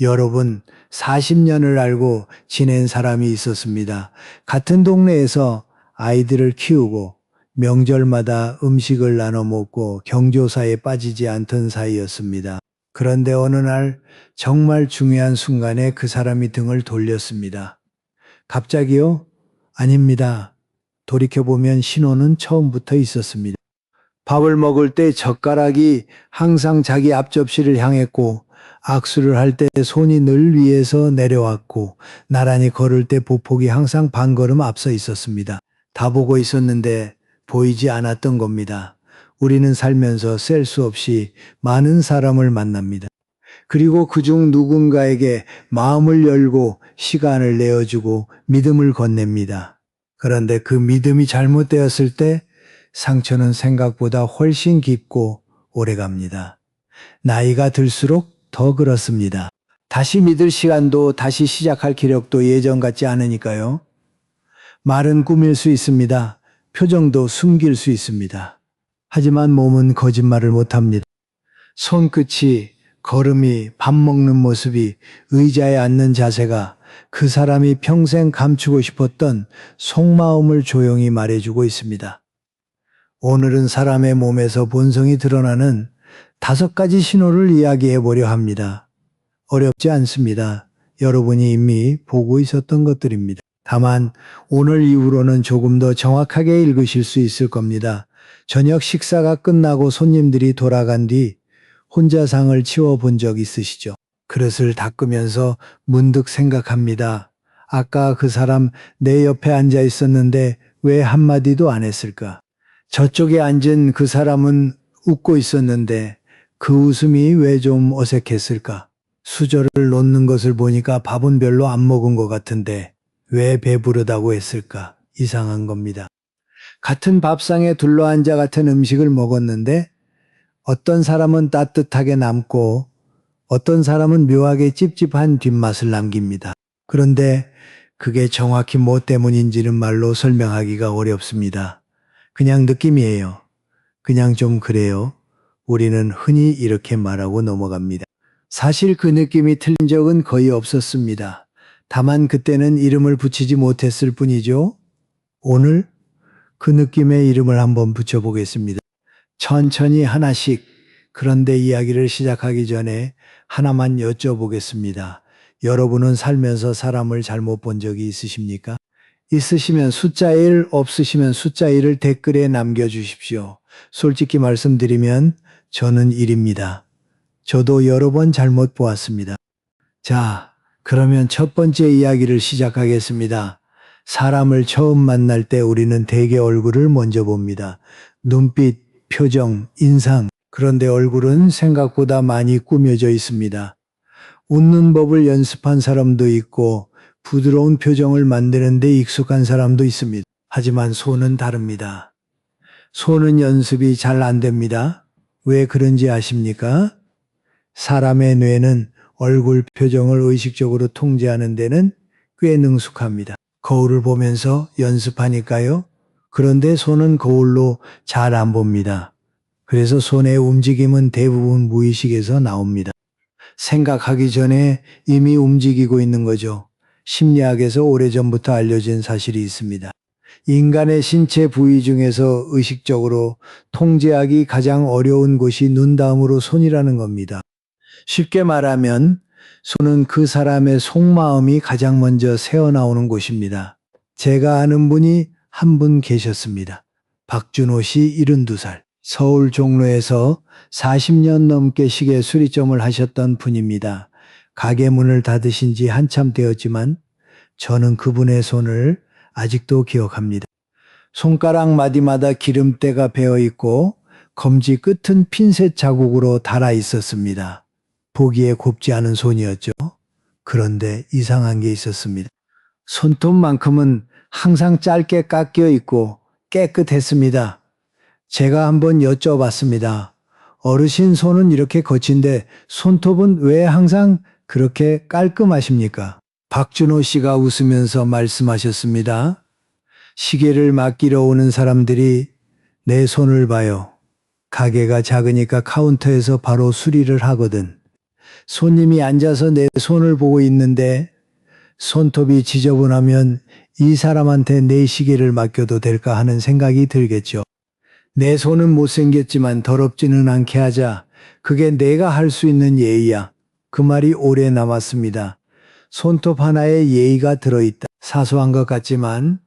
여러분, 40년을 알고 지낸 사람이 있었습니다. 같은 동네에서 아이들을 키우고 명절마다 음식을 나눠 먹고 경조사에 빠지지 않던 사이였습니다. 그런데 어느 날 정말 중요한 순간에 그 사람이 등을 돌렸습니다. 갑자기요? 아닙니다. 돌이켜보면 신호는 처음부터 있었습니다. 밥을 먹을 때 젓가락이 항상 자기 앞접시를 향했고, 악수를 할 때 손이 늘 위에서 내려왔고, 나란히 걸을 때 보폭이 항상 반 걸음 앞서 있었습니다. 다 보고 있었는데 보이지 않았던 겁니다. 우리는 살면서 셀 수 없이 많은 사람을 만납니다. 그리고 그중 누군가에게 마음을 열고 시간을 내어주고 믿음을 건넵니다. 그런데 그 믿음이 잘못되었을 때 상처는 생각보다 훨씬 깊고 오래갑니다. 나이가 들수록 더 그렇습니다. 다시 믿을 시간도 다시 시작할 기력도 예전 같지 않으니까요. 말은 꾸밀 수 있습니다. 표정도 숨길 수 있습니다. 하지만 몸은 거짓말을 못합니다. 손끝이, 걸음이, 밥 먹는 모습이, 의자에 앉는 자세가 그 사람이 평생 감추고 싶었던 속마음을 조용히 말해주고 있습니다. 오늘은 사람의 몸에서 본성이 드러나는 5가지 신호를 이야기해 보려 합니다. 어렵지 않습니다. 여러분이 이미 보고 있었던 것들입니다. 다만 오늘 이후로는 조금 더 정확하게 읽으실 수 있을 겁니다. 저녁 식사가 끝나고 손님들이 돌아간 뒤 혼자 상을 치워본 적 있으시죠? 그릇을 닦으면서 문득 생각합니다. 아까 그 사람 내 옆에 앉아 있었는데 왜 한마디도 안 했을까? 저쪽에 앉은 그 사람은 웃고 있었는데 그 웃음이 왜 좀 어색했을까? 수저를 놓는 것을 보니까 밥은 별로 안 먹은 것 같은데 왜 배부르다고 했을까? 이상한 겁니다. 같은 밥상에 둘러앉아 같은 음식을 먹었는데 어떤 사람은 따뜻하게 남고 어떤 사람은 묘하게 찝찝한 뒷맛을 남깁니다. 그런데 그게 정확히 뭐 때문인지는 말로 설명하기가 어렵습니다. 그냥 느낌이에요. 그냥 좀 그래요. 우리는 흔히 이렇게 말하고 넘어갑니다. 사실 그 느낌이 틀린 적은 거의 없었습니다. 다만 그때는 이름을 붙이지 못했을 뿐이죠. 오늘 그 느낌의 이름을 한번 붙여보겠습니다. 천천히 하나씩. 그런데 이야기를 시작하기 전에 하나만 여쭤보겠습니다. 여러분은 살면서 사람을 잘못 본 적이 있으십니까? 있으시면 숫자 1, 없으시면 숫자 1을 댓글에 남겨주십시오. 솔직히 말씀드리면 저는 1입니다. 저도 여러 번 잘못 보았습니다. 자, 그러면 첫 번째 이야기를 시작하겠습니다. 사람을 처음 만날 때 우리는 대개 얼굴을 먼저 봅니다. 눈빛, 표정, 인상. 그런데 얼굴은 생각보다 많이 꾸며져 있습니다. 웃는 법을 연습한 사람도 있고 부드러운 표정을 만드는 데 익숙한 사람도 있습니다. 하지만 손은 다릅니다. 손은 연습이 잘 안 됩니다. 왜 그런지 아십니까? 사람의 뇌는 얼굴 표정을 의식적으로 통제하는 데는 꽤 능숙합니다. 거울을 보면서 연습하니까요. 그런데 손은 거울로 잘 안 봅니다. 그래서 손의 움직임은 대부분 무의식에서 나옵니다. 생각하기 전에 이미 움직이고 있는 거죠. 심리학에서 오래전부터 알려진 사실이 있습니다. 인간의 신체 부위 중에서 의식적으로 통제하기 가장 어려운 곳이 눈 다음으로 손이라는 겁니다. 쉽게 말하면 손은 그 사람의 속마음이 가장 먼저 새어나오는 곳입니다. 제가 아는 분이 한 분 계셨습니다. 박준호 씨 72살. 서울 종로에서 40년 넘게 시계 수리점을 하셨던 분입니다. 가게 문을 닫으신 지 한참 되었지만 저는 그분의 손을 아직도 기억합니다. 손가락 마디마다 기름때가 배어 있고 검지 끝은 핀셋 자국으로 달아 있었습니다. 보기에 곱지 않은 손이었죠. 그런데 이상한 게 있었습니다. 손톱만큼은 항상 짧게 깎여 있고 깨끗했습니다. 제가 한번 여쭤봤습니다. 어르신 손은 이렇게 거친데 손톱은 왜 항상 그렇게 깔끔하십니까? 박준호 씨가 웃으면서 말씀하셨습니다. 시계를 맡기러 오는 사람들이 내 손을 봐요. 가게가 작으니까 카운터에서 바로 수리를 하거든. 손님이 앉아서 내 손을 보고 있는데 손톱이 지저분하면 이 사람한테 내 시계를 맡겨도 될까 하는 생각이 들겠죠. 내 손은 못생겼지만 더럽지는 않게 하자. 그게 내가 할 수 있는 예의야. 그 말이 오래 남았습니다. 손톱 하나에 예의가 들어있다. 사소한 것 같지만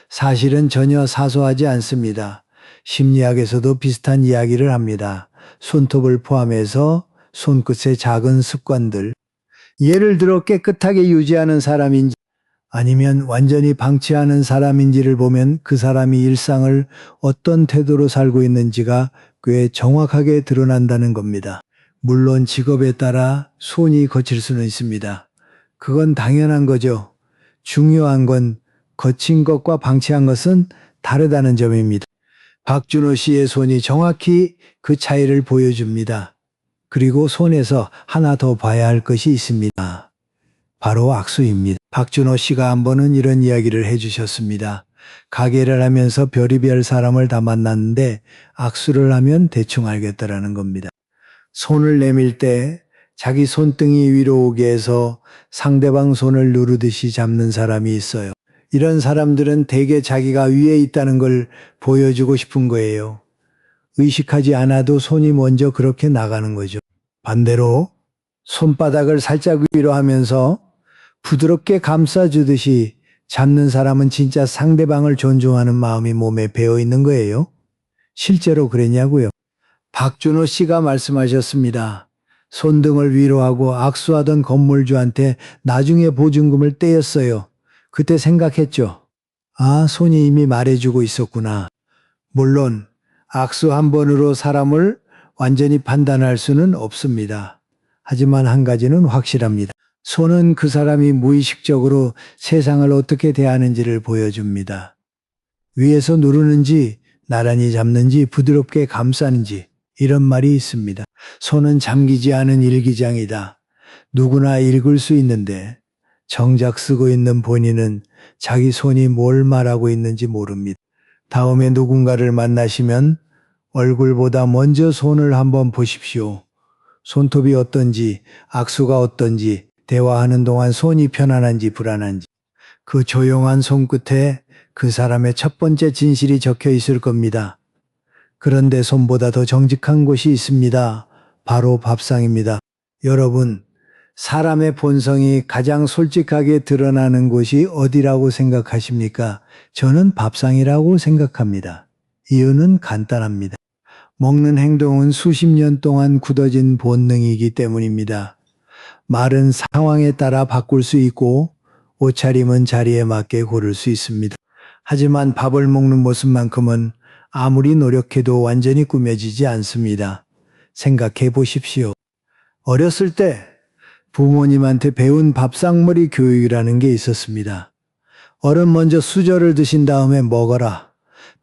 사실은 전혀 사소하지 않습니다. 심리학에서도 비슷한 이야기를 합니다. 손톱을 포함해서 손끝의 작은 습관들. 예를 들어 깨끗하게 유지하는 사람인지 아니면 완전히 방치하는 사람인지를 보면 그 사람이 일상을 어떤 태도로 살고 있는지가 꽤 정확하게 드러난다는 겁니다. 물론 직업에 따라 손이 거칠 수는 있습니다. 그건 당연한 거죠. 중요한 건 거친 것과 방치한 것은 다르다는 점입니다. 박준호 씨의 손이 정확히 그 차이를 보여줍니다. 그리고 손에서 하나 더 봐야 할 것이 있습니다. 바로 악수입니다. 박준호 씨가 한 번은 이런 이야기를 해주셨습니다. 가게를 하면서 별의별 사람을 다 만났는데 악수를 하면 대충 알겠다라는 겁니다. 손을 내밀 때 자기 손등이 위로 오게 해서 상대방 손을 누르듯이 잡는 사람이 있어요. 이런 사람들은 대개 자기가 위에 있다는 걸 보여주고 싶은 거예요. 의식하지 않아도 손이 먼저 그렇게 나가는 거죠. 반대로 손바닥을 살짝 위로 하면서 부드럽게 감싸주듯이 잡는 사람은 진짜 상대방을 존중하는 마음이 몸에 배어 있는 거예요. 실제로 그랬냐고요? 박준호 씨가 말씀하셨습니다. 손등을 위로 하고 악수하던 건물주한테 나중에 보증금을 떼었어요. 그때 생각했죠. 아, 손이 이미 말해주고 있었구나. 물론 악수 한 번으로 사람을 완전히 판단할 수는 없습니다. 하지만 한 가지는 확실합니다. 손은 그 사람이 무의식적으로 세상을 어떻게 대하는지를 보여줍니다. 위에서 누르는지, 나란히 잡는지, 부드럽게 감싸는지 이런 말이 있습니다. 손은 잠기지 않은 일기장이다. 누구나 읽을 수 있는데 정작 쓰고 있는 본인은 자기 손이 뭘 말하고 있는지 모릅니다. 다음에 누군가를 만나시면 얼굴보다 먼저 손을 한번 보십시오. 손톱이 어떤지, 악수가 어떤지, 대화하는 동안 손이 편안한지 불안한지. 그 조용한 손끝에 그 사람의 첫 번째 진실이 적혀 있을 겁니다. 그런데 손보다 더 정직한 곳이 있습니다. 바로 밥상입니다. 여러분, 사람의 본성이 가장 솔직하게 드러나는 곳이 어디라고 생각하십니까? 저는 밥상이라고 생각합니다. 이유는 간단합니다. 먹는 행동은 수십 년 동안 굳어진 본능이기 때문입니다. 말은 상황에 따라 바꿀 수 있고 옷차림은 자리에 맞게 고를 수 있습니다. 하지만 밥을 먹는 모습만큼은 아무리 노력해도 완전히 꾸며지지 않습니다. 생각해 보십시오. 어렸을 때 부모님한테 배운 밥상머리 교육이라는 게 있었습니다. 어른 먼저 수저를 드신 다음에 먹어라.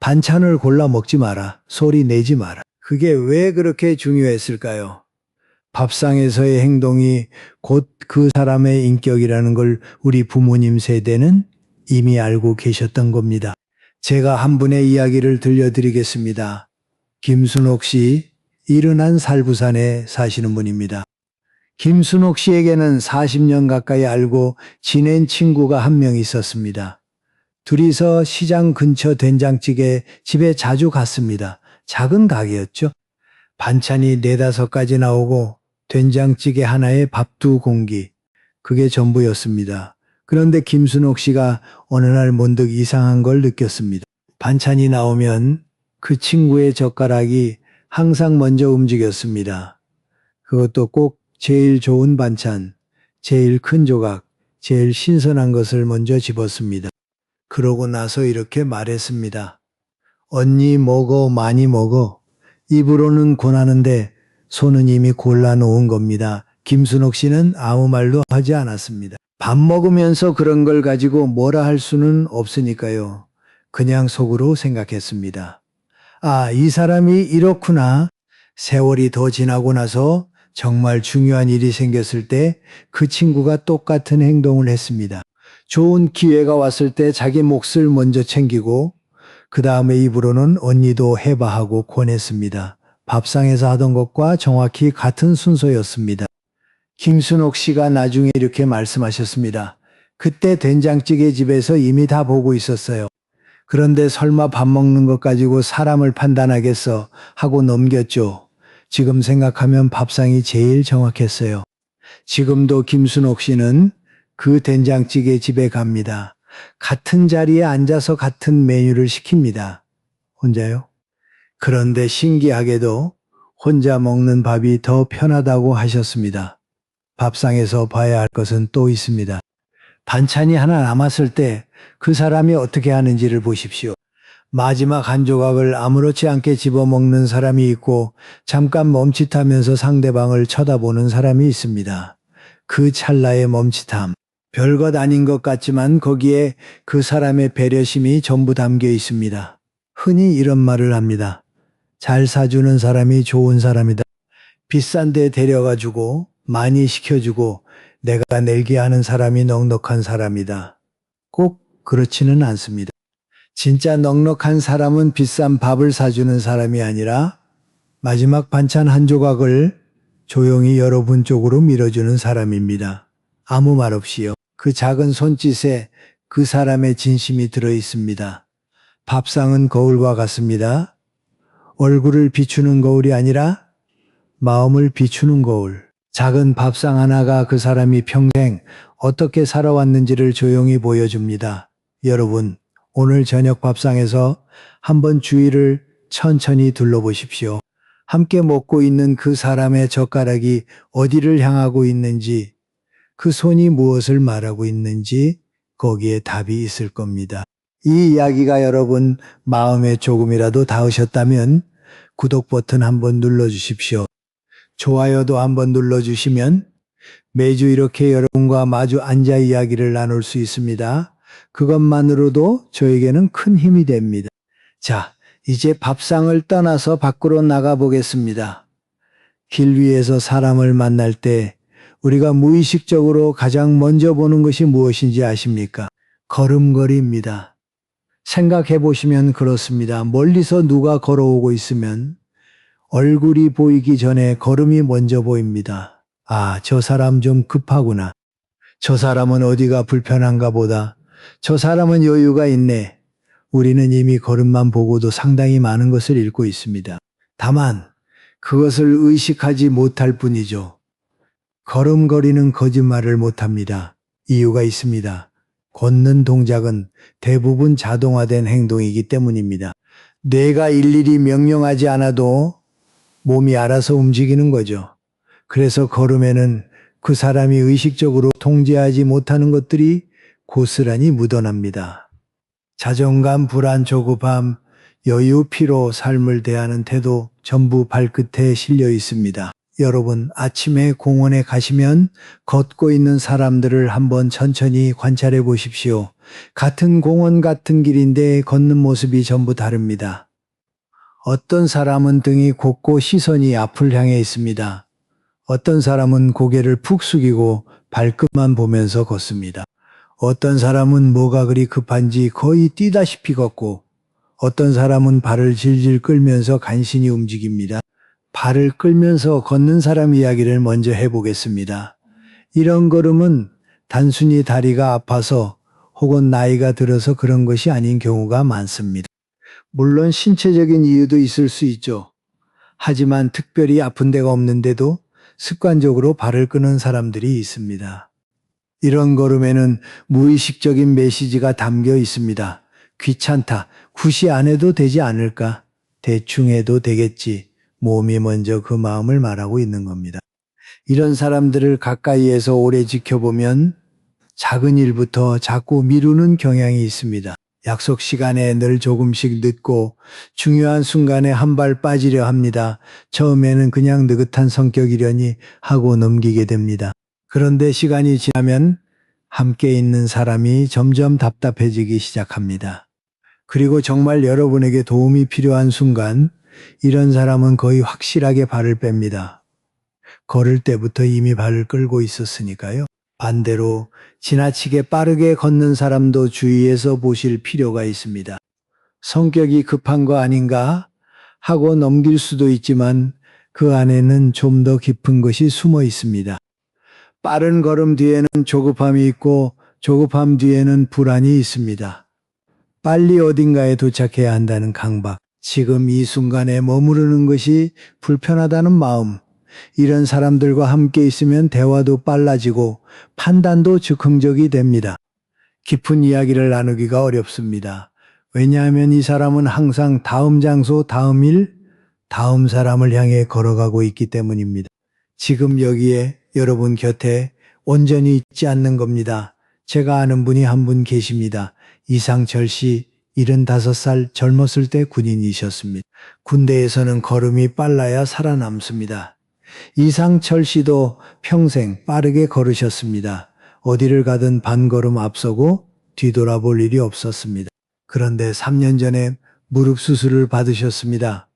반찬을 골라 먹지 마라. 소리 내지 마라. 그게 왜 그렇게 중요했을까요? 밥상에서의 행동이 곧 그 사람의 인격이라는 걸 우리 부모님 세대는 이미 알고 계셨던 겁니다. 제가 한 분의 이야기를 들려드리겠습니다. 김순옥 씨, 71살 부산에 사시는 분입니다. 김순옥 씨에게는 40년 가까이 알고 지낸 친구가 한 명 있었습니다. 둘이서 시장 근처 된장찌개 집에 자주 갔습니다. 작은 가게였죠. 반찬이 4-5가지 나오고 된장찌개 하나에 밥 2공기. 그게 전부였습니다. 그런데 김순옥 씨가 어느 날 문득 이상한 걸 느꼈습니다. 반찬이 나오면 그 친구의 젓가락이 항상 먼저 움직였습니다. 그것도 꼭 제일 좋은 반찬, 제일 큰 조각, 제일 신선한 것을 먼저 집었습니다. 그러고 나서 이렇게 말했습니다. 언니 먹어, 많이 먹어. 입으로는 권하는데 손은 이미 골라놓은 겁니다. 김순옥 씨는 아무 말도 하지 않았습니다. 밥 먹으면서 그런 걸 가지고 뭐라 할 수는 없으니까요. 그냥 속으로 생각했습니다. 아, 이 사람이 이렇구나. 세월이 더 지나고 나서 정말 중요한 일이 생겼을 때 그 친구가 똑같은 행동을 했습니다. 좋은 기회가 왔을 때 자기 몫을 먼저 챙기고 그 다음에 입으로는 언니도 해봐 하고 권했습니다. 밥상에서 하던 것과 정확히 같은 순서였습니다. 김순옥 씨가 나중에 이렇게 말씀하셨습니다. 그때 된장찌개 집에서 이미 다 보고 있었어요. 그런데 설마 밥 먹는 것 가지고 사람을 판단하겠어 하고 넘겼죠. 지금 생각하면 밥상이 제일 정확했어요. 지금도 김순옥 씨는 그 된장찌개 집에 갑니다. 같은 자리에 앉아서 같은 메뉴를 시킵니다. 혼자요? 그런데 신기하게도 혼자 먹는 밥이 더 편하다고 하셨습니다. 밥상에서 봐야 할 것은 또 있습니다. 반찬이 하나 남았을 때 그 사람이 어떻게 하는지를 보십시오. 마지막 한 조각을 아무렇지 않게 집어먹는 사람이 있고 잠깐 멈칫하면서 상대방을 쳐다보는 사람이 있습니다. 그 찰나의 멈칫함. 별것 아닌 것 같지만 거기에 그 사람의 배려심이 전부 담겨 있습니다. 흔히 이런 말을 합니다. 잘 사주는 사람이 좋은 사람이다. 비싼 데 데려가주고 많이 시켜주고 내가 내게 하는 사람이 넉넉한 사람이다. 꼭 그렇지는 않습니다. 진짜 넉넉한 사람은 비싼 밥을 사주는 사람이 아니라 마지막 반찬 한 조각을 조용히 여러분 쪽으로 밀어주는 사람입니다. 아무 말 없이요. 그 작은 손짓에 그 사람의 진심이 들어 있습니다. 밥상은 거울과 같습니다. 얼굴을 비추는 거울이 아니라 마음을 비추는 거울. 작은 밥상 하나가 그 사람이 평생 어떻게 살아왔는지를 조용히 보여줍니다. 여러분, 오늘 저녁 밥상에서 한번 주위를 천천히 둘러보십시오. 함께 먹고 있는 그 사람의 젓가락이 어디를 향하고 있는지, 그 손이 무엇을 말하고 있는지 거기에 답이 있을 겁니다. 이 이야기가 여러분 마음에 조금이라도 닿으셨다면 구독 버튼 한번 눌러주십시오. 좋아요도 한번 눌러주시면 매주 이렇게 여러분과 마주 앉아 이야기를 나눌 수 있습니다. 그것만으로도 저에게는 큰 힘이 됩니다. 자, 이제 밥상을 떠나서 밖으로 나가 보겠습니다. 길 위에서 사람을 만날 때 우리가 무의식적으로 가장 먼저 보는 것이 무엇인지 아십니까? 걸음걸이입니다. 생각해 보시면 그렇습니다. 멀리서 누가 걸어오고 있으면 얼굴이 보이기 전에 걸음이 먼저 보입니다. 아, 저 사람 좀 급하구나. 저 사람은 어디가 불편한가 보다. 저 사람은 여유가 있네. 우리는 이미 걸음만 보고도 상당히 많은 것을 읽고 있습니다. 다만 그것을 의식하지 못할 뿐이죠. 걸음걸이는 거짓말을 못합니다. 이유가 있습니다. 걷는 동작은 대부분 자동화된 행동이기 때문입니다. 뇌가 일일이 명령하지 않아도 몸이 알아서 움직이는 거죠. 그래서 걸음에는 그 사람이 의식적으로 통제하지 못하는 것들이 고스란히 묻어납니다. 자존감, 불안, 조급함, 여유, 피로, 삶을 대하는 태도 전부 발끝에 실려 있습니다. 여러분, 아침에 공원에 가시면 걷고 있는 사람들을 한번 천천히 관찰해 보십시오. 같은 공원 같은 길인데 걷는 모습이 전부 다릅니다. 어떤 사람은 등이 곧고 시선이 앞을 향해 있습니다. 어떤 사람은 고개를 푹 숙이고 발끝만 보면서 걷습니다. 어떤 사람은 뭐가 그리 급한지 거의 뛰다시피 걷고 어떤 사람은 발을 질질 끌면서 간신히 움직입니다. 발을 끌면서 걷는 사람 이야기를 먼저 해보겠습니다. 이런 걸음은 단순히 다리가 아파서 혹은 나이가 들어서 그런 것이 아닌 경우가 많습니다. 물론 신체적인 이유도 있을 수 있죠. 하지만 특별히 아픈 데가 없는데도 습관적으로 발을 끄는 사람들이 있습니다. 이런 걸음에는 무의식적인 메시지가 담겨 있습니다. 귀찮다. 굳이 안 해도 되지 않을까? 대충 해도 되겠지. 몸이 먼저 그 마음을 말하고 있는 겁니다. 이런 사람들을 가까이에서 오래 지켜보면 작은 일부터 자꾸 미루는 경향이 있습니다. 약속 시간에 늘 조금씩 늦고 중요한 순간에 한 발 빠지려 합니다. 처음에는 그냥 느긋한 성격이려니 하고 넘기게 됩니다. 그런데 시간이 지나면 함께 있는 사람이 점점 답답해지기 시작합니다. 그리고 정말 여러분에게 도움이 필요한 순간 이런 사람은 거의 확실하게 발을 뺍니다. 걸을 때부터 이미 발을 끌고 있었으니까요. 반대로 지나치게 빠르게 걷는 사람도 주의해서 보실 필요가 있습니다. 성격이 급한 거 아닌가 하고 넘길 수도 있지만 그 안에는 좀 더 깊은 것이 숨어 있습니다. 빠른 걸음 뒤에는 조급함이 있고 조급함 뒤에는 불안이 있습니다. 빨리 어딘가에 도착해야 한다는 강박, 지금 이 순간에 머무르는 것이 불편하다는 마음, 이런 사람들과 함께 있으면 대화도 빨라지고 판단도 즉흥적이 됩니다. 깊은 이야기를 나누기가 어렵습니다. 왜냐하면 이 사람은 항상 다음 장소, 다음 일, 다음 사람을 향해 걸어가고 있기 때문입니다. 지금 여기에 여러분 곁에 온전히 있지 않는 겁니다. 제가 아는 분이 한 분 계십니다. 이상철 씨, 75살 젊었을 때 군인이셨습니다. 군대에서는 걸음이 빨라야 살아남습니다. 이상철 씨도 평생 빠르게 걸으셨습니다. 어디를 가든 반걸음 앞서고 뒤돌아볼 일이 없었습니다. 그런데 3년 전에 무릎 수술을 받으셨습니다.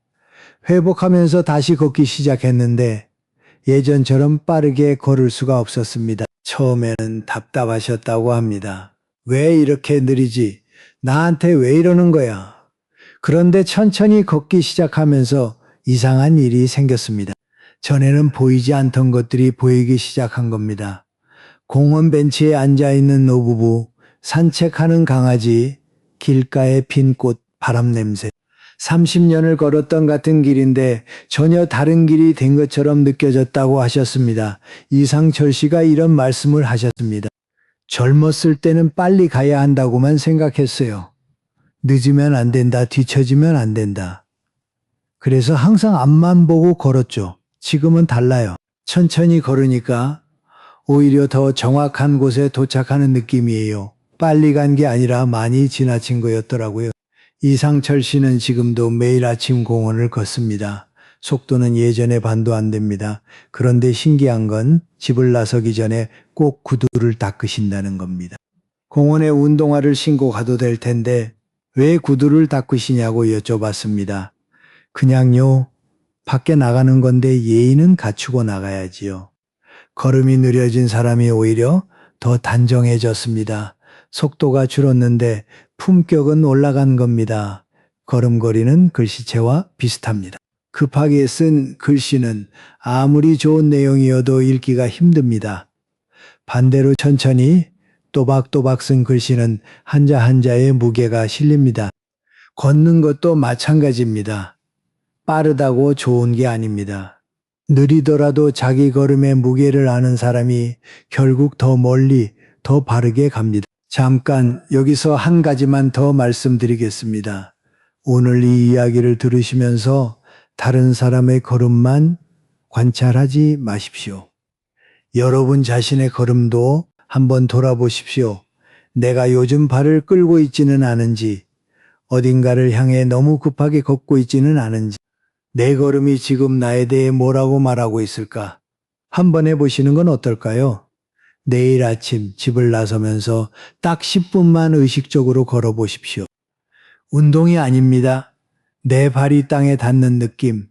회복하면서 다시 걷기 시작했는데 예전처럼 빠르게 걸을 수가 없었습니다. 처음에는 답답하셨다고 합니다. 왜 이렇게 느리지? 나한테 왜 이러는 거야? 그런데 천천히 걷기 시작하면서 이상한 일이 생겼습니다. 전에는 보이지 않던 것들이 보이기 시작한 겁니다. 공원 벤치에 앉아있는 노부부, 산책하는 강아지, 길가에 핀 꽃, 바람 냄새. 30년을 걸었던 같은 길인데 전혀 다른 길이 된 것처럼 느껴졌다고 하셨습니다. 이상철 씨가 이런 말씀을 하셨습니다. 젊었을 때는 빨리 가야 한다고만 생각했어요. 늦으면 안 된다, 뒤처지면 안 된다. 그래서 항상 앞만 보고 걸었죠. 지금은 달라요. 천천히 걸으니까 오히려 더 정확한 곳에 도착하는 느낌이에요. 빨리 간 게 아니라 많이 지나친 거였더라고요. 이상철 씨는 지금도 매일 아침 공원을 걷습니다. 속도는 예전의 반도 안 됩니다. 그런데 신기한 건 집을 나서기 전에 꼭 구두를 닦으신다는 겁니다. 공원에 운동화를 신고 가도 될 텐데 왜 구두를 닦으시냐고 여쭤봤습니다. 그냥요. 밖에 나가는 건데 예의는 갖추고 나가야지요. 걸음이 느려진 사람이 오히려 더 단정해졌습니다. 속도가 줄었는데 품격은 올라간 겁니다. 걸음걸이는 글씨체와 비슷합니다. 급하게 쓴 글씨는 아무리 좋은 내용이어도 읽기가 힘듭니다. 반대로 천천히 또박또박 쓴 글씨는 한자 한자의 무게가 실립니다. 걷는 것도 마찬가지입니다. 빠르다고 좋은 게 아닙니다. 느리더라도 자기 걸음의 무게를 아는 사람이 결국 더 멀리, 더 바르게 갑니다. 잠깐 여기서 한 가지만 더 말씀드리겠습니다. 오늘 이 이야기를 들으시면서 다른 사람의 걸음만 관찰하지 마십시오. 여러분 자신의 걸음도 한번 돌아보십시오. 내가 요즘 발을 끌고 있지는 않은지, 어딘가를 향해 너무 급하게 걷고 있지는 않은지, 내 걸음이 지금 나에 대해 뭐라고 말하고 있을까? 한번 해보시는 건 어떨까요? 내일 아침 집을 나서면서 딱 10분만 의식적으로 걸어보십시오. 운동이 아닙니다. 내 발이 땅에 닿는 느낌,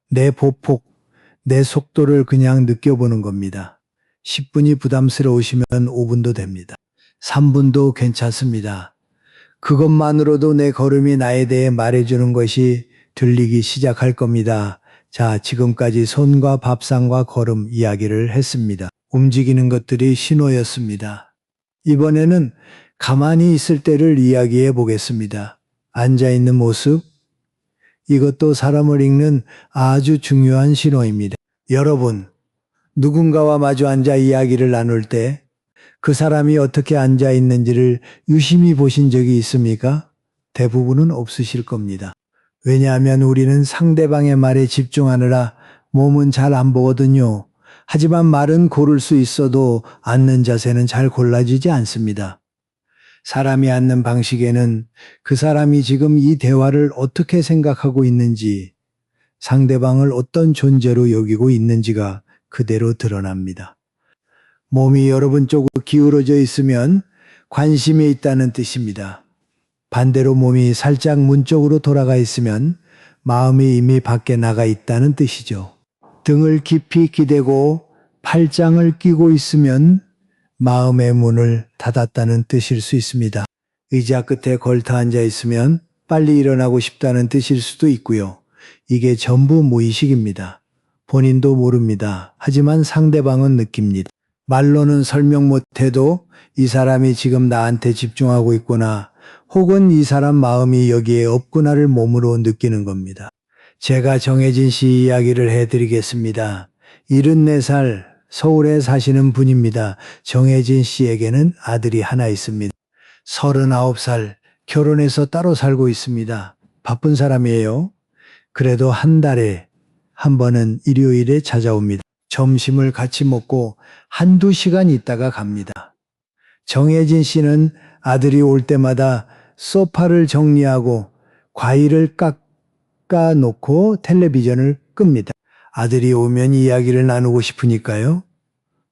내 보폭, 내 속도를 그냥 느껴보는 겁니다. 10분이 부담스러우시면 5분도 됩니다. 3분도 괜찮습니다. 그것만으로도 내 걸음이 나에 대해 말해주는 것이 들리기 시작할 겁니다. 자, 지금까지 손과 밥상과 걸음 이야기를 했습니다. 움직이는 것들이 신호였습니다. 이번에는 가만히 있을 때를 이야기해 보겠습니다. 앉아있는 모습, 이것도 사람을 읽는 아주 중요한 신호입니다. 여러분, 누군가와 마주 앉아 이야기를 나눌 때 그 사람이 어떻게 앉아 있는지를 유심히 보신 적이 있습니까? 대부분은 없으실 겁니다. 왜냐하면 우리는 상대방의 말에 집중하느라 몸은 잘 안 보거든요. 하지만 말은 고를 수 있어도 앉는 자세는 잘 골라지지 않습니다. 사람이 앉는 방식에는 그 사람이 지금 이 대화를 어떻게 생각하고 있는지, 상대방을 어떤 존재로 여기고 있는지가 그대로 드러납니다. 몸이 여러분 쪽으로 기울어져 있으면 관심이 있다는 뜻입니다. 반대로 몸이 살짝 문 쪽으로 돌아가 있으면 마음이 이미 밖에 나가 있다는 뜻이죠. 등을 깊이 기대고 팔짱을 끼고 있으면 마음의 문을 닫았다는 뜻일 수 있습니다. 의자 끝에 걸터 앉아 있으면 빨리 일어나고 싶다는 뜻일 수도 있고요. 이게 전부 무의식입니다. 본인도 모릅니다. 하지만 상대방은 느낍니다. 말로는 설명 못해도 이 사람이 지금 나한테 집중하고 있구나, 혹은 이 사람 마음이 여기에 없구나를 몸으로 느끼는 겁니다. 제가 정혜진 씨 이야기를 해드리겠습니다. 74살 서울에 사시는 분입니다. 정혜진 씨에게는 아들이 하나 있습니다. 39살 결혼해서 따로 살고 있습니다. 바쁜 사람이에요. 그래도 한 달에 한 번은 일요일에 찾아옵니다. 점심을 같이 먹고 한두 시간 있다가 갑니다. 정혜진 씨는 아들이 올 때마다 소파를 정리하고 과일을 깎아 놓고 텔레비전을 끕니다. 아들이 오면 이야기를 나누고 싶으니까요.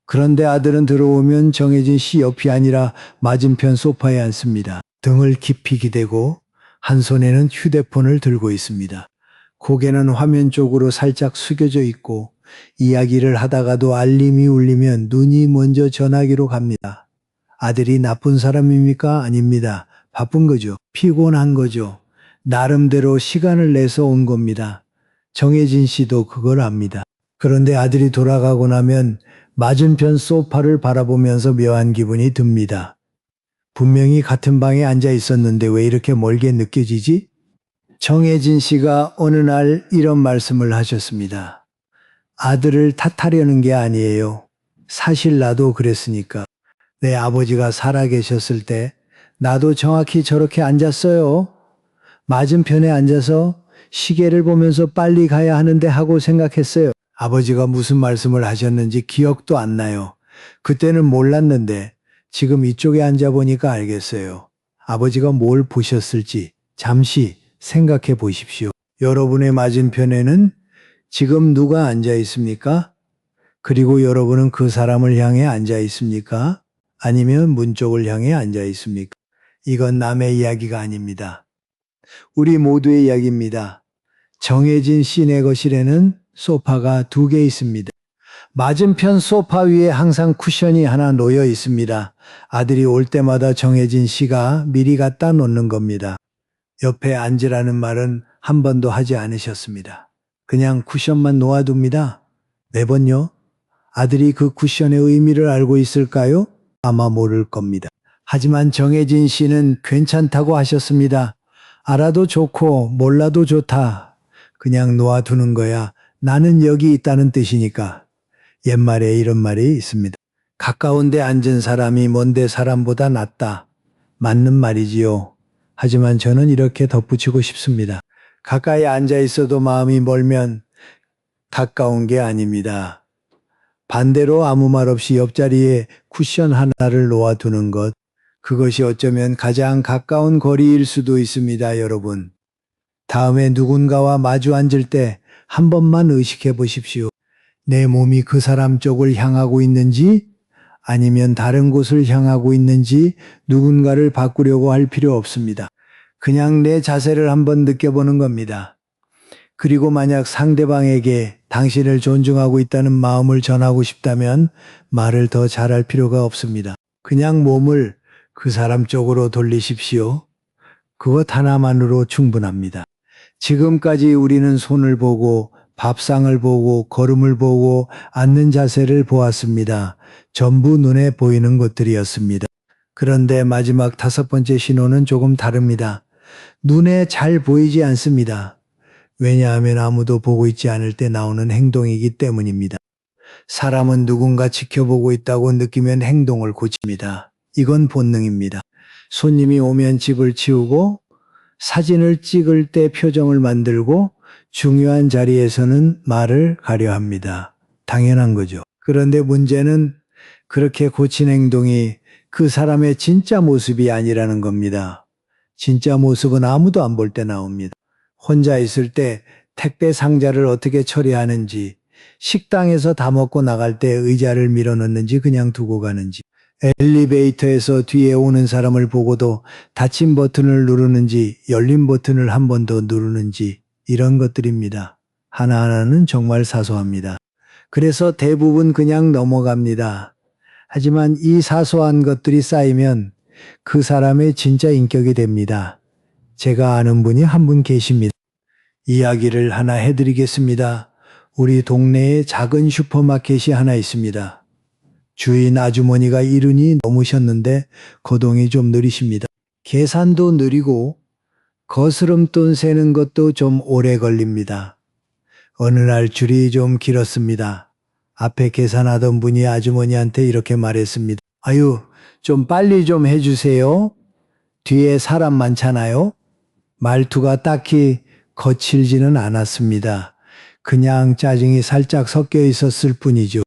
그런데 아들은 들어오면 정혜진 씨 옆이 아니라 맞은편 소파에 앉습니다. 등을 깊이 기대고 한 손에는 휴대폰을 들고 있습니다. 고개는 화면 쪽으로 살짝 숙여져 있고 이야기를 하다가도 알림이 울리면 눈이 먼저 전화기로 갑니다. 아들이 나쁜 사람입니까? 아닙니다. 바쁜 거죠. 피곤한 거죠. 나름대로 시간을 내서 온 겁니다. 정혜진 씨도 그걸 압니다. 그런데 아들이 돌아가고 나면 맞은편 소파를 바라보면서 묘한 기분이 듭니다. 분명히 같은 방에 앉아 있었는데 왜 이렇게 멀게 느껴지지? 정혜진 씨가 어느 날 이런 말씀을 하셨습니다. 아들을 탓하려는 게 아니에요. 사실 나도 그랬으니까. 내 아버지가 살아계셨을 때 나도 정확히 저렇게 앉았어요. 맞은편에 앉아서 시계를 보면서 빨리 가야 하는데 하고 생각했어요. 아버지가 무슨 말씀을 하셨는지 기억도 안 나요. 그때는 몰랐는데 지금 이쪽에 앉아보니까 알겠어요. 아버지가 뭘 보셨을지 잠시 생각해 보십시오. 여러분의 맞은편에는 지금 누가 앉아 있습니까? 그리고 여러분은 그 사람을 향해 앉아 있습니까? 아니면 문 쪽을 향해 앉아 있습니까? 이건 남의 이야기가 아닙니다. 우리 모두의 이야기입니다. 정혜진 씨네 거실에는 소파가 2개 있습니다. 맞은편 소파 위에 항상 쿠션이 하나 놓여 있습니다. 아들이 올 때마다 정혜진 씨가 미리 갖다 놓는 겁니다. 옆에 앉으라는 말은 한 번도 하지 않으셨습니다. 그냥 쿠션만 놓아둡니다. 매번요. 아들이 그 쿠션의 의미를 알고 있을까요? 아마 모를 겁니다. 하지만 정혜진 씨는 괜찮다고 하셨습니다. 알아도 좋고 몰라도 좋다. 그냥 놓아두는 거야. 나는 여기 있다는 뜻이니까. 옛말에 이런 말이 있습니다. 가까운 데 앉은 사람이 먼 데 사람보다 낫다. 맞는 말이지요. 하지만 저는 이렇게 덧붙이고 싶습니다. 가까이 앉아 있어도 마음이 멀면 가까운 게 아닙니다. 반대로 아무 말 없이 옆자리에 쿠션 하나를 놓아두는 것, 그것이 어쩌면 가장 가까운 거리일 수도 있습니다, 여러분. 다음에 누군가와 마주 앉을 때 한 번만 의식해 보십시오. 내 몸이 그 사람 쪽을 향하고 있는지 아니면 다른 곳을 향하고 있는지 누군가를 바꾸려고 할 필요 없습니다. 그냥 내 자세를 한번 느껴보는 겁니다. 그리고 만약 상대방에게 당신을 존중하고 있다는 마음을 전하고 싶다면 말을 더 잘할 필요가 없습니다. 그냥 몸을 그 사람 쪽으로 돌리십시오. 그것 하나만으로 충분합니다. 지금까지 우리는 손을 보고 밥상을 보고 걸음을 보고 앉는 자세를 보았습니다. 전부 눈에 보이는 것들이었습니다. 그런데 마지막 5번째 신호는 조금 다릅니다. 눈에 잘 보이지 않습니다. 왜냐하면 아무도 보고 있지 않을 때 나오는 행동이기 때문입니다. 사람은 누군가 지켜보고 있다고 느끼면 행동을 고칩니다. 이건 본능입니다. 손님이 오면 집을 치우고 사진을 찍을 때 표정을 만들고 중요한 자리에서는 말을 가려 합니다. 당연한 거죠. 그런데 문제는 그렇게 고친 행동이 그 사람의 진짜 모습이 아니라는 겁니다. 진짜 모습은 아무도 안 볼 때 나옵니다. 혼자 있을 때 택배 상자를 어떻게 처리하는지, 식당에서 다 먹고 나갈 때 의자를 밀어넣는지 그냥 두고 가는지, 엘리베이터에서 뒤에 오는 사람을 보고도 닫힌 버튼을 누르는지 열린 버튼을 한 번 더 누르는지 이런 것들입니다. 하나하나는 정말 사소합니다. 그래서 대부분 그냥 넘어갑니다. 하지만 이 사소한 것들이 쌓이면 그 사람의 진짜 인격이 됩니다. 제가 아는 분이 한 분 계십니다. 이야기를 하나 해드리겠습니다. 우리 동네에 작은 슈퍼마켓이 하나 있습니다. 주인 아주머니가 이른이 넘으셨는데 거동이 좀 느리십니다. 계산도 느리고 거스름돈 세는 것도 좀 오래 걸립니다. 어느 날 줄이 좀 길었습니다. 앞에 계산하던 분이 아주머니한테 이렇게 말했습니다. 아유, 좀 빨리 좀 해주세요. 뒤에 사람 많잖아요. 말투가 딱히 거칠지는 않았습니다. 그냥 짜증이 살짝 섞여 있었을 뿐이죠.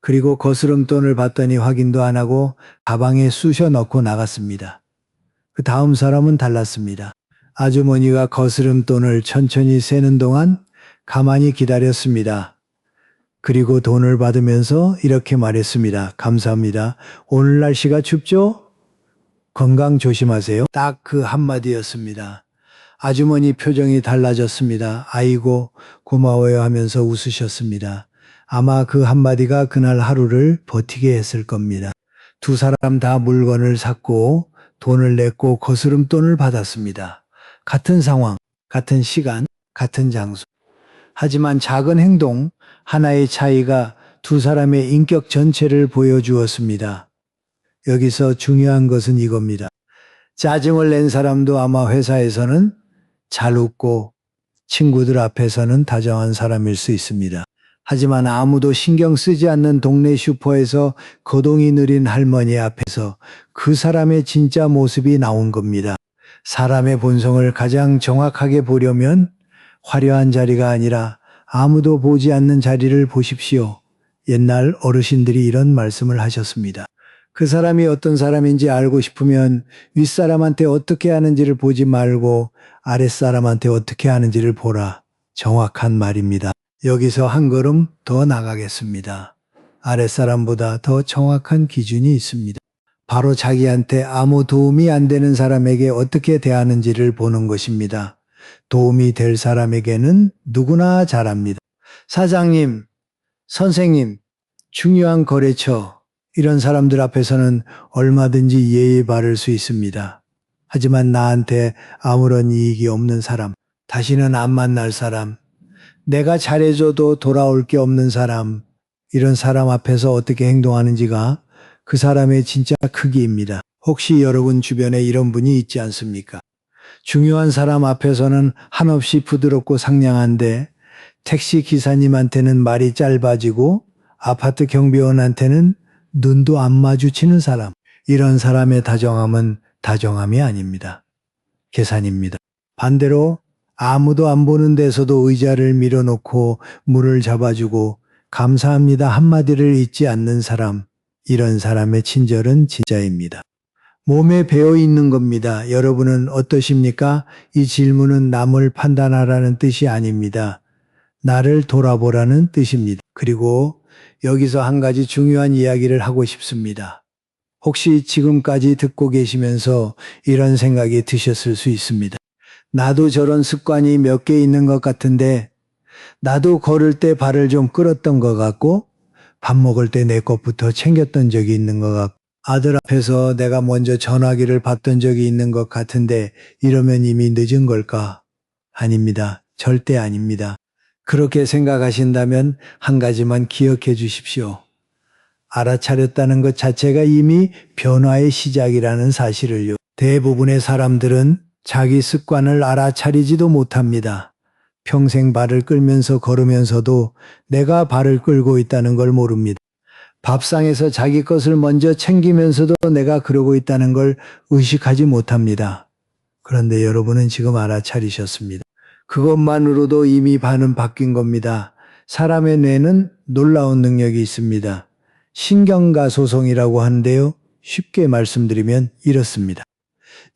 그리고 거스름돈을 받더니 확인도 안 하고 가방에 쑤셔 넣고 나갔습니다. 그 다음 사람은 달랐습니다. 아주머니가 거스름돈을 천천히 세는 동안 가만히 기다렸습니다. 그리고 돈을 받으면서 이렇게 말했습니다. 감사합니다. 오늘 날씨가 춥죠? 건강 조심하세요. 딱 그 한마디였습니다. 아주머니 표정이 달라졌습니다. 아이고 고마워요 하면서 웃으셨습니다. 아마 그 한마디가 그날 하루를 버티게 했을 겁니다. 두 사람 다 물건을 샀고 돈을 냈고 거스름돈을 받았습니다. 같은 상황, 같은 시간, 같은 장소. 하지만 작은 행동 하나의 차이가 두 사람의 인격 전체를 보여주었습니다. 여기서 중요한 것은 이겁니다. 짜증을 낸 사람도 아마 회사에서는 잘 웃고 친구들 앞에서는 다정한 사람일 수 있습니다. 하지만 아무도 신경 쓰지 않는 동네 슈퍼에서 거동이 느린 할머니 앞에서 그 사람의 진짜 모습이 나온 겁니다. 사람의 본성을 가장 정확하게 보려면 화려한 자리가 아니라 아무도 보지 않는 자리를 보십시오. 옛날 어르신들이 이런 말씀을 하셨습니다. 그 사람이 어떤 사람인지 알고 싶으면 윗사람한테 어떻게 하는지를 보지 말고 아랫사람한테 어떻게 하는지를 보라. 정확한 말입니다. 여기서 한 걸음 더 나가겠습니다. 아랫사람보다 더 정확한 기준이 있습니다. 바로 자기한테 아무 도움이 안 되는 사람에게 어떻게 대하는지를 보는 것입니다. 도움이 될 사람에게는 누구나 잘합니다. 사장님, 선생님, 중요한 거래처, 이런 사람들 앞에서는 얼마든지 예의 바를 수 있습니다. 하지만 나한테 아무런 이익이 없는 사람, 다시는 안 만날 사람, 내가 잘해줘도 돌아올 게 없는 사람, 이런 사람 앞에서 어떻게 행동하는지가 그 사람의 진짜 크기입니다. 혹시 여러분 주변에 이런 분이 있지 않습니까? 중요한 사람 앞에서는 한없이 부드럽고 상냥한데 택시 기사님한테는 말이 짧아지고 아파트 경비원한테는 눈도 안 마주치는 사람. 이런 사람의 다정함은 다정함이 아닙니다. 계산입니다. 반대로 아무도 안 보는 데서도 의자를 밀어놓고 물을 잡아주고 감사합니다 한마디를 잊지 않는 사람. 이런 사람의 친절은 진짜입니다. 몸에 배어 있는 겁니다. 여러분은 어떠십니까? 이 질문은 남을 판단하라는 뜻이 아닙니다. 나를 돌아보라는 뜻입니다. 그리고 여기서 한 가지 중요한 이야기를 하고 싶습니다. 혹시 지금까지 듣고 계시면서 이런 생각이 드셨을 수 있습니다. 나도 저런 습관이 몇 개 있는 것 같은데 나도 걸을 때 발을 좀 끌었던 것 같고 밥 먹을 때 내 것부터 챙겼던 적이 있는 것 같고 아들 앞에서 내가 먼저 전화기를 받던 적이 있는 것 같은데 이러면 이미 늦은 걸까? 아닙니다. 절대 아닙니다. 그렇게 생각하신다면 한 가지만 기억해 주십시오. 알아차렸다는 것 자체가 이미 변화의 시작이라는 사실을요. 대부분의 사람들은 자기 습관을 알아차리지도 못합니다. 평생 발을 끌면서 걸으면서도 내가 발을 끌고 있다는 걸 모릅니다. 밥상에서 자기 것을 먼저 챙기면서도 내가 그러고 있다는 걸 의식하지 못합니다. 그런데 여러분은 지금 알아차리셨습니다. 그것만으로도 이미 반은 바뀐 겁니다. 사람의 뇌는 놀라운 능력이 있습니다. 신경가소성이라고 하는데요. 쉽게 말씀드리면 이렇습니다.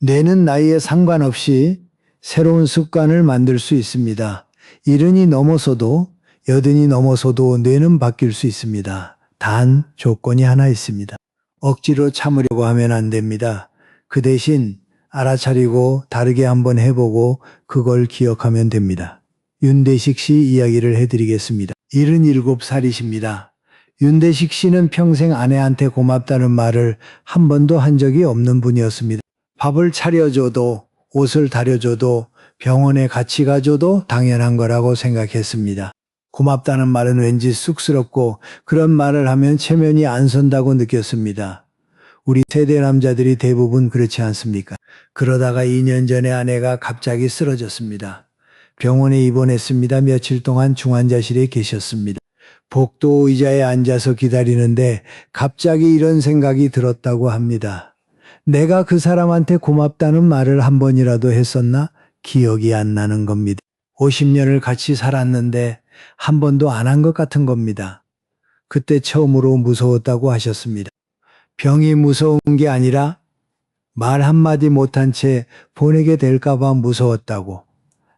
뇌는 나이에 상관없이 새로운 습관을 만들 수 있습니다. 70이 넘어서도 80이 넘어서도 뇌는 바뀔 수 있습니다. 단 조건이 하나 있습니다. 억지로 참으려고 하면 안 됩니다. 그 대신 알아차리고 다르게 한번 해보고 그걸 기억하면 됩니다. 윤대식 씨 이야기를 해드리겠습니다. 77살이십니다. 윤대식 씨는 평생 아내한테 고맙다는 말을 한 번도 한 적이 없는 분이었습니다. 밥을 차려줘도 옷을 다려줘도 병원에 같이 가줘도 당연한 거라고 생각했습니다. 고맙다는 말은 왠지 쑥스럽고 그런 말을 하면 체면이 안 선다고 느꼈습니다. 우리 세대 남자들이 대부분 그렇지 않습니까? 그러다가 2년 전에 아내가 갑자기 쓰러졌습니다. 병원에 입원했습니다. 며칠 동안 중환자실에 계셨습니다. 복도 의자에 앉아서 기다리는데 갑자기 이런 생각이 들었다고 합니다. 내가 그 사람한테 고맙다는 말을 한 번이라도 했었나? 기억이 안 나는 겁니다. 50년을 같이 살았는데 한 번도 안 한 것 같은 겁니다. 그때 처음으로 무서웠다고 하셨습니다. 병이 무서운 게 아니라 말 한마디 못한 채 보내게 될까봐 무서웠다고.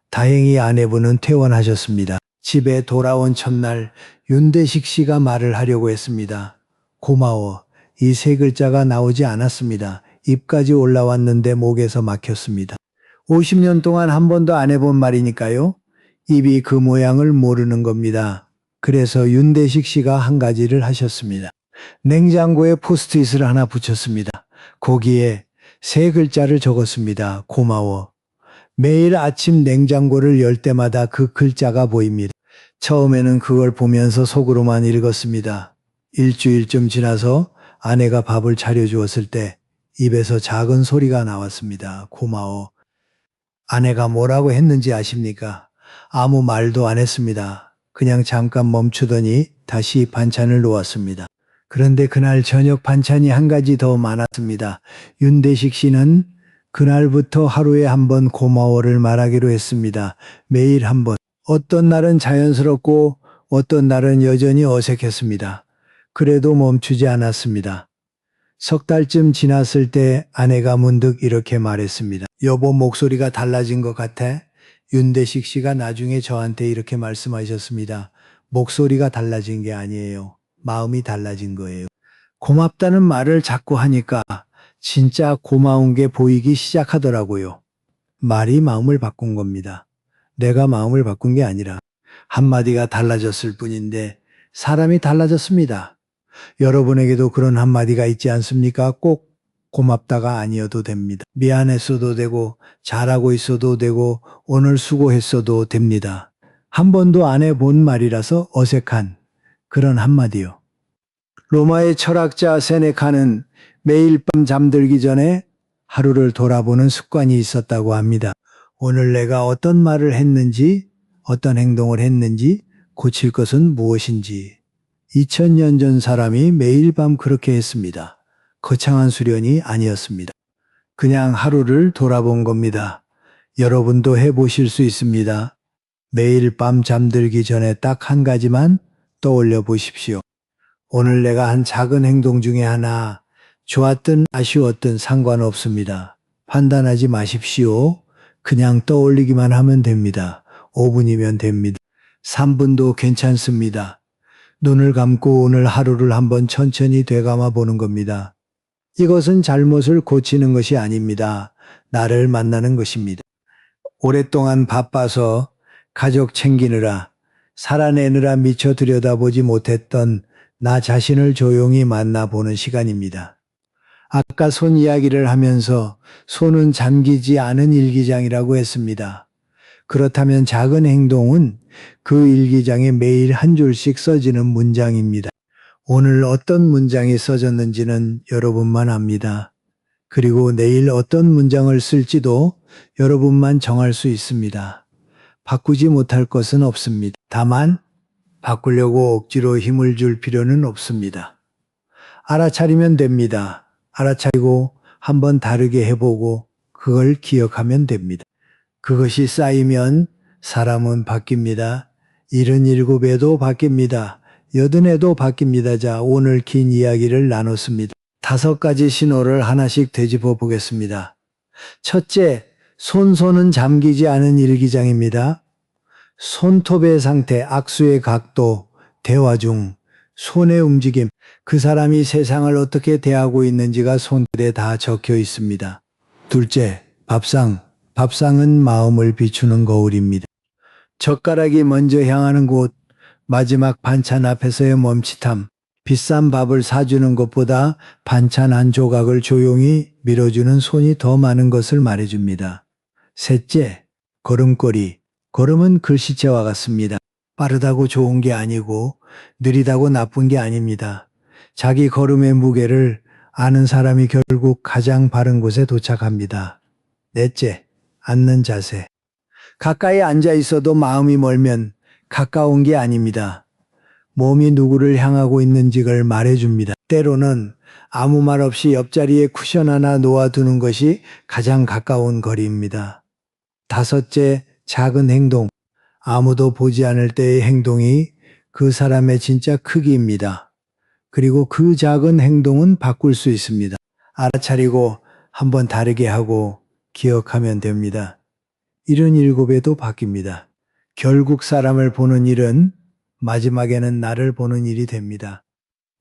다행히 아내분은 퇴원하셨습니다. 집에 돌아온 첫날 윤대식 씨가 말을 하려고 했습니다. 고마워. 이 세 글자가 나오지 않았습니다. 입까지 올라왔는데 목에서 막혔습니다. 50년 동안 한 번도 안 해본 말이니까요. 입이 그 모양을 모르는 겁니다. 그래서 윤대식 씨가 한 가지를 하셨습니다. 냉장고에 포스트잇을 하나 붙였습니다. 거기에 세 글자를 적었습니다. 고마워. 매일 아침 냉장고를 열 때마다 그 글자가 보입니다. 처음에는 그걸 보면서 속으로만 읽었습니다. 일주일쯤 지나서 아내가 밥을 차려주었을 때 입에서 작은 소리가 나왔습니다. 고마워. 아내가 뭐라고 했는지 아십니까? 아무 말도 안 했습니다. 그냥 잠깐 멈추더니 다시 반찬을 놓았습니다. 그런데 그날 저녁 반찬이 한 가지 더 많았습니다. 윤대식 씨는 그날부터 하루에 한 번 고마워를 말하기로 했습니다. 매일 한 번. 어떤 날은 자연스럽고 어떤 날은 여전히 어색했습니다. 그래도 멈추지 않았습니다. 석 달쯤 지났을 때 아내가 문득 이렇게 말했습니다. 여보, 목소리가 달라진 것 같아? 윤대식 씨가 나중에 저한테 이렇게 말씀하셨습니다. 목소리가 달라진 게 아니에요. 마음이 달라진 거예요. 고맙다는 말을 자꾸 하니까 진짜 고마운 게 보이기 시작하더라고요. 말이 마음을 바꾼 겁니다. 내가 마음을 바꾼 게 아니라 한마디가 달라졌을 뿐인데 사람이 달라졌습니다. 여러분에게도 그런 한마디가 있지 않습니까? 꼭 고맙다가 아니어도 됩니다. 미안했어도 되고 잘하고 있어도 되고 오늘 수고했어도 됩니다. 한 번도 안 해본 말이라서 어색한 그런 한마디요. 로마의 철학자 세네카는 매일 밤 잠들기 전에 하루를 돌아보는 습관이 있었다고 합니다. 오늘 내가 어떤 말을 했는지, 어떤 행동을 했는지, 고칠 것은 무엇인지. 2000년 전 사람이 매일 밤 그렇게 했습니다. 거창한 수련이 아니었습니다. 그냥 하루를 돌아본 겁니다. 여러분도 해보실 수 있습니다. 매일 밤 잠들기 전에 딱 한 가지만 떠올려 보십시오. 오늘 내가 한 작은 행동 중에 하나, 좋았든 아쉬웠든 상관없습니다. 판단하지 마십시오. 그냥 떠올리기만 하면 됩니다. 5분이면 됩니다. 3분도 괜찮습니다. 눈을 감고 오늘 하루를 한번 천천히 되감아 보는 겁니다. 이것은 잘못을 고치는 것이 아닙니다. 나를 만나는 것입니다. 오랫동안 바빠서 가족 챙기느라 살아내느라 미처 들여다보지 못했던 나 자신을 조용히 만나보는 시간입니다. 아까 손 이야기를 하면서 손은 잠기지 않은 일기장이라고 했습니다. 그렇다면 작은 행동은 그 일기장에 매일 한 줄씩 써지는 문장입니다. 오늘 어떤 문장이 써졌는지는 여러분만 압니다. 그리고 내일 어떤 문장을 쓸지도 여러분만 정할 수 있습니다. 바꾸지 못할 것은 없습니다. 다만 바꾸려고 억지로 힘을 줄 필요는 없습니다. 알아차리면 됩니다. 알아차리고 한번 다르게 해보고 그걸 기억하면 됩니다. 그것이 쌓이면 사람은 바뀝니다. 77에도 바뀝니다. 80에도 바뀝니다. 자, 오늘 긴 이야기를 나눴습니다. 5가지 신호를 하나씩 되짚어 보겠습니다. 첫째, 손은 잠기지 않은 일기장입니다. 손톱의 상태, 악수의 각도, 대화 중 손의 움직임, 그 사람이 세상을 어떻게 대하고 있는지가 손글에 다 적혀 있습니다. 둘째, 밥상. 밥상은 마음을 비추는 거울입니다. 젓가락이 먼저 향하는 곳, 마지막 반찬 앞에서의 멈칫함, 비싼 밥을 사주는 것보다 반찬 한 조각을 조용히 밀어주는 손이 더 많은 것을 말해줍니다. 셋째, 걸음걸이. 걸음은 글씨체와 같습니다. 빠르다고 좋은 게 아니고 느리다고 나쁜 게 아닙니다. 자기 걸음의 무게를 아는 사람이 결국 가장 바른 곳에 도착합니다. 넷째, 앉는 자세. 가까이 앉아 있어도 마음이 멀면 가까운 게 아닙니다. 몸이 누구를 향하고 있는지를 말해줍니다. 때로는 아무 말 없이 옆자리에 쿠션 하나 놓아두는 것이 가장 가까운 거리입니다. 다섯째, 작은 행동. 아무도 보지 않을 때의 행동이 그 사람의 진짜 크기입니다. 그리고 그 작은 행동은 바꿀 수 있습니다. 알아차리고 한번 다르게 하고 기억하면 됩니다. 77에도 바뀝니다. 결국 사람을 보는 일은 마지막에는 나를 보는 일이 됩니다.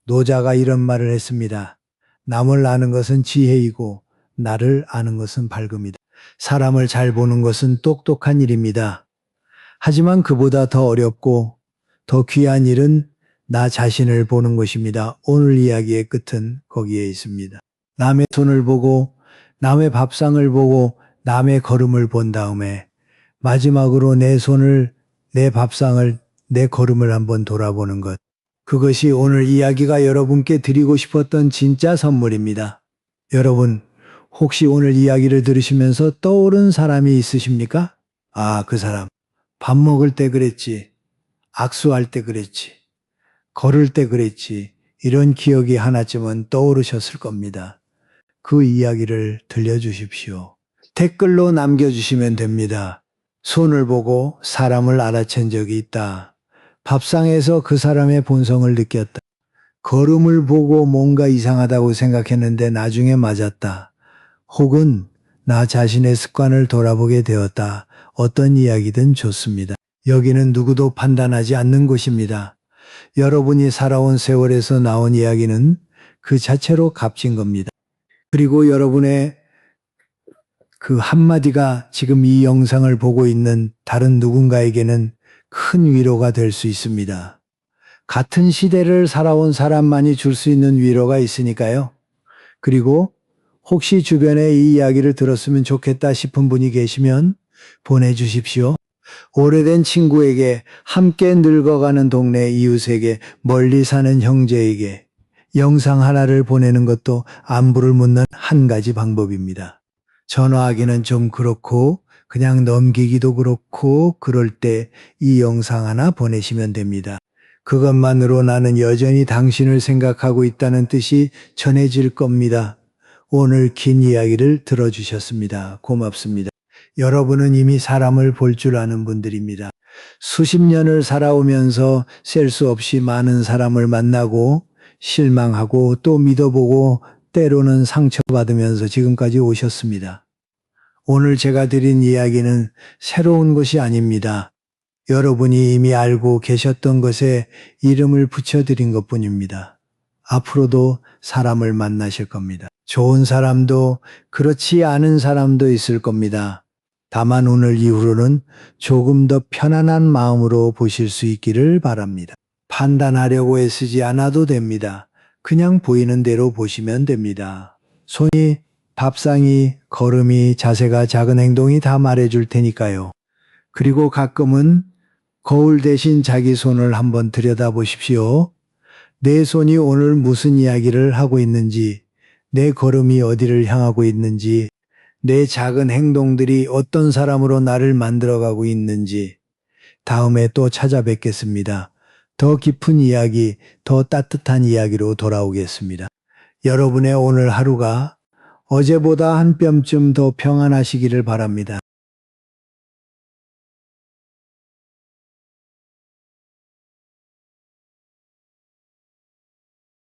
노자가 이런 말을 했습니다. 남을 아는 것은 지혜이고 나를 아는 것은 밝음이다. 사람을 잘 보는 것은 똑똑한 일입니다. 하지만 그보다 더 어렵고 더 귀한 일은 나 자신을 보는 것입니다. 오늘 이야기의 끝은 거기에 있습니다. 남의 손을 보고 남의 밥상을 보고 남의 걸음을 본 다음에 마지막으로 내 손을, 내 밥상을, 내 걸음을 한번 돌아보는 것. 그것이 오늘 이야기가 여러분께 드리고 싶었던 진짜 선물입니다. 여러분, 혹시 오늘 이야기를 들으시면서 떠오른 사람이 있으십니까? 아, 그 사람. 밥 먹을 때 그랬지. 악수할 때 그랬지. 걸을 때 그랬지. 이런 기억이 하나쯤은 떠오르셨을 겁니다. 그 이야기를 들려주십시오. 댓글로 남겨주시면 됩니다. 손을 보고 사람을 알아챈 적이 있다. 밥상에서 그 사람의 본성을 느꼈다. 걸음을 보고 뭔가 이상하다고 생각했는데 나중에 맞았다. 혹은 나 자신의 습관을 돌아보게 되었다. 어떤 이야기든 좋습니다. 여기는 누구도 판단하지 않는 곳입니다. 여러분이 살아온 세월에서 나온 이야기는 그 자체로 값진 겁니다. 그리고 여러분의 그 한마디가 지금 이 영상을 보고 있는 다른 누군가에게는 큰 위로가 될 수 있습니다. 같은 시대를 살아온 사람만이 줄 수 있는 위로가 있으니까요. 그리고 혹시 주변에 이 이야기를 들었으면 좋겠다 싶은 분이 계시면 보내주십시오. 오래된 친구에게, 함께 늙어가는 동네 이웃에게, 멀리 사는 형제에게 영상 하나를 보내는 것도 안부를 묻는 한 가지 방법입니다. 전화하기는 좀 그렇고 그냥 넘기기도 그렇고 그럴 때 이 영상 하나 보내시면 됩니다. 그것만으로 나는 여전히 당신을 생각하고 있다는 뜻이 전해질 겁니다. 오늘 긴 이야기를 들어주셨습니다. 고맙습니다. 여러분은 이미 사람을 볼 줄 아는 분들입니다. 수십 년을 살아오면서 셀 수 없이 많은 사람을 만나고 실망하고 또 믿어보고 때로는 상처받으면서 지금까지 오셨습니다. 오늘 제가 드린 이야기는 새로운 것이 아닙니다. 여러분이 이미 알고 계셨던 것에 이름을 붙여드린 것뿐입니다. 앞으로도 사람을 만나실 겁니다. 좋은 사람도 그렇지 않은 사람도 있을 겁니다. 다만 오늘 이후로는 조금 더 편안한 마음으로 보실 수 있기를 바랍니다. 판단하려고 애쓰지 않아도 됩니다. 그냥 보이는 대로 보시면 됩니다. 손이, 밥상이, 걸음이, 자세가, 작은 행동이 다 말해줄 테니까요. 그리고 가끔은 거울 대신 자기 손을 한번 들여다보십시오. 내 손이 오늘 무슨 이야기를 하고 있는지, 내 걸음이 어디를 향하고 있는지, 내 작은 행동들이 어떤 사람으로 나를 만들어가고 있는지. 다음에 또 찾아뵙겠습니다. 더 깊은 이야기, 더 따뜻한 이야기로 돌아오겠습니다. 여러분의 오늘 하루가 어제보다 한 뼘쯤 더 평안하시기를 바랍니다.